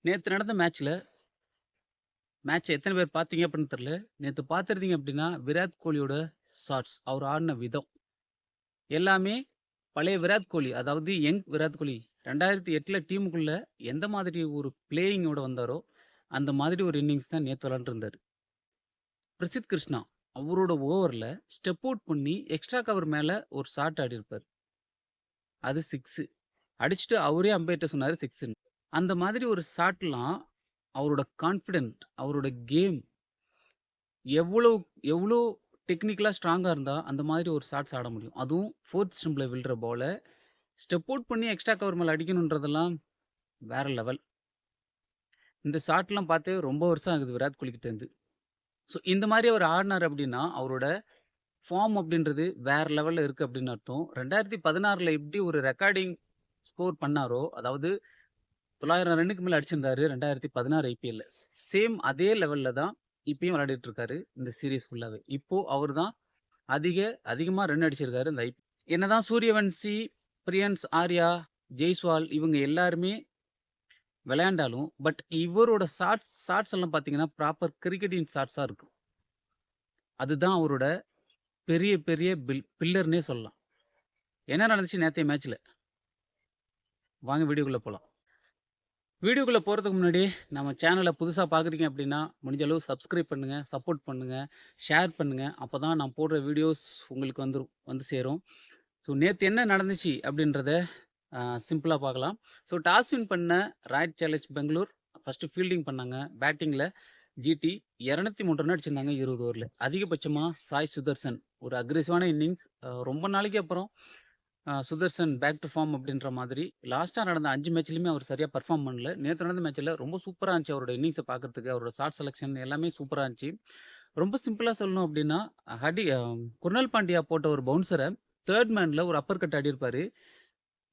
நேத்து நடந்த மேட்ச் எத்தன பேர் பார்த்தீங்க அப்படின்னு தெரியல. நேத்து பார்த்துருந்தீங்க அப்படின்னா, விராட் கோலியோட ஷாட்ஸ் அவர் ஆடுன விதம் எல்லாமே பழைய விராட் கோலி. அதாவது யங் விராட் கோலி 2008ல டீமுக்குள்ள எந்த மாதிரி ஒரு பிளேயிங்கோட வந்தாரோ, அந்த மாதிரி ஒரு இன்னிங்ஸ் தான் நேத்து விளையாண்டுருந்தாரு. பிரசித் கிருஷ்ணா அவரோட ஓவர்ல ஸ்டெப் அவுட் பண்ணி எக்ஸ்ட்ரா கவர் மேல ஒரு ஷாட் ஆடியிருப்பாரு. அது 6 அடிச்சுட்டு அவரே அம்பயர்ட்ட சொன்னாரு 6ன்னு. அந்த மாதிரி ஒரு ஷாட்லாம் அவரோட கான்ஃபிடென்ட், அவரோட கேம் எவ்வளோ எவ்வளோ டெக்னிக்கலா ஸ்ட்ராங்கா இருந்தா, அந்த மாதிரி ஒரு ஷாட்ஸ் ஆட முடியும். அதுவும் 4த் ஸ்டம்ப்ல விழுற பால, ஸ்டெப் அவுட் பண்ணி எக்ஸ்ட்ரா கவர் மேல அடிக்கணுன்றதெல்லாம் வேற லெவல். இந்த ஷாட்லாம் பார்த்து ரொம்ப வருஷம் ஆகுது விராட் கோலி கிட்டேருந்து. ஸோ இந்த மாரி அவர் ஆடுனாரு அப்டின்னா, அவரோட ஃபார்ம் அப்டின்றது வேற லெவல்ல இருக்கு அப்டின்னு அர்த்தம். 2016ல எப்டி ஒரு ரெக்கார்டிங் ஸ்கோர் பண்ணாரோ, அதாவது 900 ரன்னுக்கு மேல அடிச்சிருந்தாரு 2016 ஐபிஎல்ல. சேம் அதே லெவல்ல தான் இப்பயும் விளையாடிட்டு இருக்காரு, இந்த சீரிஸ் ஃபுல்லாவே. இப்போ அவரு தான் அதிகமா ரன் அடிச்சிருக்காரு இந்த என்னதான் சூரியவன்சி, பிரியன்ஸ் ஆர்யா, ஜெய்ஸ்வால் இவங்க எல்லாருமே விளையாண்டாலும், பட் இவரோட ஷாட்ஸ் எல்லாம் பார்த்தீங்கன்னா, ப்ராப்பர் கிரிக்கெட்டிங் ஷாட்ஸா இருக்கும். அதுதான் அவரோட பெரிய பெரிய பில்லர்ன்னே சொல்லலாம். என்ன நடந்துச்சு நேத்தைய மேட்ச்ல? வாங்க வீடியோக்குள்ள போலாம். வீடியோக்குள்ள போறதுக்கு முன்னாடி நம்ம சேனல புதுசா பார்க்குறீங்க அப்படின்னா, முடிஞ்ச அளவு சப்ஸ்கிரைப் பண்ணுங்க, சப்போர்ட் பண்ணுங்க, ஷேர் பண்ணுங்க. அப்பதான் நான் போடுற வீடியோஸ் உங்களுக்கு வந்து சேரும். ஸோ நேத்து என்ன நடந்துச்சு அப்படின்றத சிம்பிளா பார்க்கலாம். ஸோ டாஸ் வின் பண்ண Royal Challenge Bangalore first fielding பண்ணாங்க. பேட்டிங்ல ஜிடி 203 ரன் அடிச்சிருந்தாங்க 20 ஓவர்ல. அதிகபட்சமா சாய் சுதர்சன் ஒரு அக்ரெசிவான இன்னிங்ஸ். ரொம்ப நாளைக்கு அப்புறம் சுதர்சன் பேக் டு ஃபார்ம் அப்படின்ற மாதிரி. லாஸ்ட்டா நடந்த 5 மேட்ச்லயுமே அவர் சரியா பெர்ஃபார்ம் பண்ணல. நேத்து நடந்த மேட்ச்ல ரொம்ப சூப்பரா இருந்துச்சு அவரோட இன்னிங்ஸ பார்க்கறதுக்கு. அவரோட ஷாட் செலக்ஷன் எல்லாமே சூப்பரா இருந்துச்சு. ரொம்ப சிம்பிளா சொல்லணும் அப்படின்னா, குர்னால் பாண்டியா போட்ட ஒரு பவுன்சர 3 மேன்ல ஒரு அப்பர் கட் ஆடியிருப்பாரு.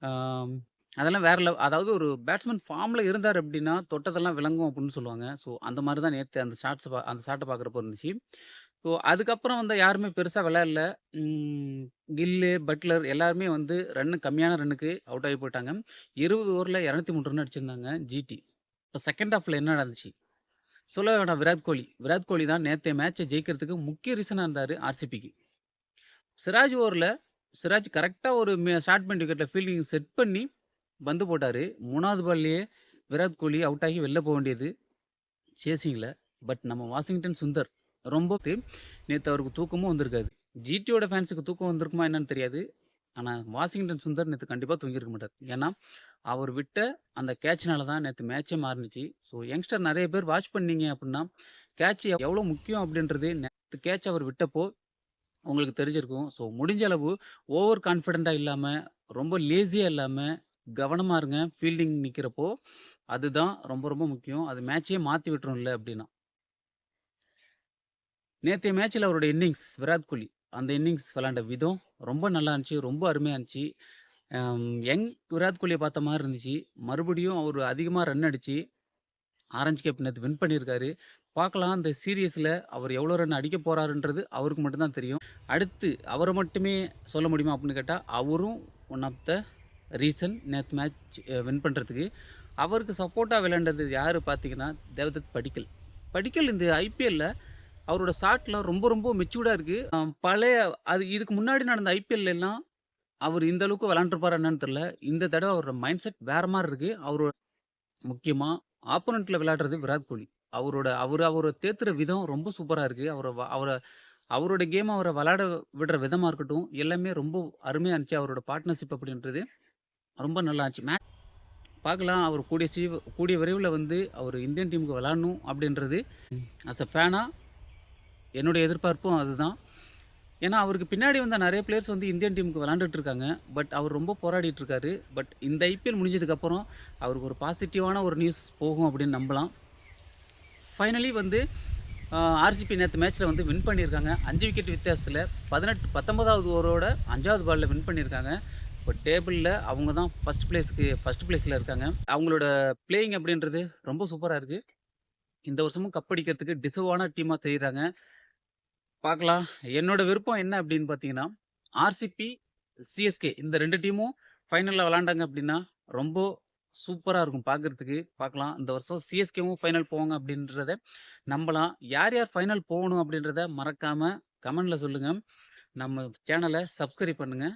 ஆம், அதெல்லாம் வேற அதாவது ஒரு பேட்ஸ்மேன் ஃபார்ம்ல இருந்தாரு அப்படின்னா, தொட்டதெல்லாம் விளங்கும் அப்படின்னு சொல்லுவாங்க. ஸோ அந்த மாரி தான் நேத்து அந்த ஷாட்ட பார்க்குறப்போ இருந்துச்சு. ஸோ அதுக்கப்புறம் வந்து யாருமே பெருசா விளையாடல. ம் கில்லு, பட்லர் எல்லாருமே வந்து கம்மியான ரன்னுக்கு அவுட் ஆகி போயிட்டாங்க. 20 ஓவர்ல 203 ரன் அடிச்சிருந்தாங்க ஜிடி. இப்ப செகண்ட் ஹாஃப்ல என்ன நடந்துச்சு? சொல்ல வேண்டாம் விராட் கோலி. விராட் கோலி தான் நேத்தைய மேட்ச ஜெயிக்கிறதுக்கு முக்கிய ரீசனா இருந்தாரு ஆர்சிபிக்கு. சிராஜ் ஓவர்ல சிராஜ் கரெக்ட்டா ஒரு ஷார்ட் பேண்ட் விக்கெட்ல ஃபீல்டிங் செட் பண்ணி பந்து போட்டாரு. 3வது பால்லயே விராட் கோலி அவுட் ஆகி வெளில போ வேண்டியது சேசிங்ல. பட் நம்ம வாஷிங்டன் சுந்தர் ரொம்ப நேத்து அவருக்கு தூக்கமும் வந்திருக்காது. ஜிடியோட ஃபேன்ஸுக்கு தூக்கம் வந்திருக்குமா என்னன்னு தெரியாது. ஆனா வாஷிங்டன் சுந்தர் நேத்து கண்டிப்பா தூங்கியிருக்க மாட்டார். ஏன்னா, அவர் விட்ட அந்த கேட்ச்னால தான் நேத்து மேட்சே மாறுனுச்சு. ஸோ யங்ஸ்டர் நெறைய பேர் வாட்ச் பண்ணீங்க அப்டின்னா, கேட்ச் எவ்வளோ முக்கியம் அப்டின்றது நேத்து கேட்ச் அவர் விட்டப்போ உங்களுக்கு தெரிஞ்சிருக்கும். ஸோ முடிஞ்ச அளவு ஓவர் கான்ஃபிடென்ட்டா இல்லாம, ரொம்ப லேசியா இல்லாம, கவனமா இருங்க. ஃபீல்டிங் நிக்கிறப்போ. அதுதான் ரொம்ப ரொம்ப முக்கியம். அது மேட்சயே மாத்தி விட்டுரும் இல்ல அப்டின்னா. நேத்தைய மேட்ச்ல அவருடைய இன்னிங்ஸ் விராட் கோலி. அந்த இன்னிங்ஸ் விளையாண்ட விதம் ரொம்ப நல்லா இருந்துச்சு. ரொம்ப அருமையா இருந்துச்சு. யங் விராட் கோலிய பார்த்த மாரி இருந்துச்சு. மறுபடியும் அவரு அதிகமா ரன் அடிச்சு, ஆரஞ்ச் கேப் நேத்து வின் பண்ணியிருக்காரு. பார்க்கலாம் இந்த சீரிஸ்ல அவர் எவ்வளோ ரன் அடிக்க போறாருன்றது அவருக்கு மட்டும் தான் தெரியும். அடுத்து அவர மட்டுமே சொல்ல முடியுமா அப்டின்னு கேட்டா, அவரும் ஒன் ஆஃப் த ரீசன் நேத்து மேட்ச் வின் பண்றதுக்கு. அவருக்கு சப்போர்ட்டா விளையாண்டது யாரு பார்த்தீங்கன்னா, தேவதத் படிக்கல். படிக்கல் இந்த ஐபிஎல்ல அவரோட ஷாட்லாம் ரொம்ப ரொம்ப மெச்சூர்டா இருக்கு. பழைய இதுக்கு முன்னாடி நடந்த ஐபிஎல்லாம் அவரு இந்த அளவுக்கு விளையாண்டுருப்பாரா என்னன்னு தெரியல. இந்த தடவ அவரோட மைண்ட் செட் வேற மாரி இருக்கு. முக்கியமா ஆப்போனன்ட்ல விளையாடுறது விராட் கோலி. அவர தேத்துற விதம் ரொம்ப சூப்பரா இருக்கு. அவரோட கேம் அவர விளையாட விடுற விதமா இருக்கட்டும், எல்லாமே ரொம்ப அருமையா இருந்துச்சு. அவரோட பார்ட்னர்ஷிப் அப்படின்றது ரொம்ப நல்லா இருந்துச்சு. பார்க்கலாம் அவர் கூடிய விரைவில வந்து அவரு இந்தியன் டீமுக்கு விளையாடணும் அப்படின்றது ஆஸ் அ ஃபேனா என்னுடைய எதிர்பார்ப்பும் அதுதான். ஏன்னா, அவருக்கு பின்னாடி வந்த நெறைய பிளேயர்ஸ் வந்து இந்தியன் டீமுக்கு விளையாண்டுட்டு இருக்காங்க. பட் அவர் ரொம்ப போராடிட்டு இருக்காரு. பட் இந்த ஐபிஎல் முடிஞ்சதுக்கப்புறம் அவருக்கு ஒரு பாசிட்டிவான ஒரு நியூஸ் போகும் அப்படின்னு நம்பலாம். ஃபைனலி வந்து ஆர்சிபி நேத்து மேட்ச்ல வந்து வின் பண்ணியிருக்காங்க. 5 விக்கெட் வித்தியாசத்துல 19வது ஓவரோட 5வது பால்ல வின் பண்ணியிருக்காங்க. இப்போ டேபிள்ல அவங்க தான் ஃபர்ஸ்ட் பிளேஸ்ல இருக்காங்க. அவங்களோட பிளேயிங் அப்படின்றது ரொம்ப சூப்பரா இருக்கு. இந்த வருஷமும் கப் அடிக்கிறதுக்கு டிசர்வான டீமா தெரியிறாங்க. பார்க்கலாம். என்னோட விருப்பம் என்ன அப்படின்னு பார்த்தீங்கன்னா, ஆர்சிபி, சிஎஸ்கே இந்த 2 டீமும் ஃபைனல்ல விளையாண்டாங்க அப்படின்னா, ரொம்ப சூப்பரா இருக்கும் பார்க்கறதுக்கு. பார்க்கலாம். இந்த வருஷம் சிஎஸ்கேவும் ஃபைனல் போவாங்க அப்படின்றத நம்பலாம். யார் யார் ஃபைனல் போகணும் அப்படின்றத மறக்காம கமெண்ட்ல சொல்லுங்க. நம்ம சேனல சப்ஸ்கிரைப் பண்ணுங்க.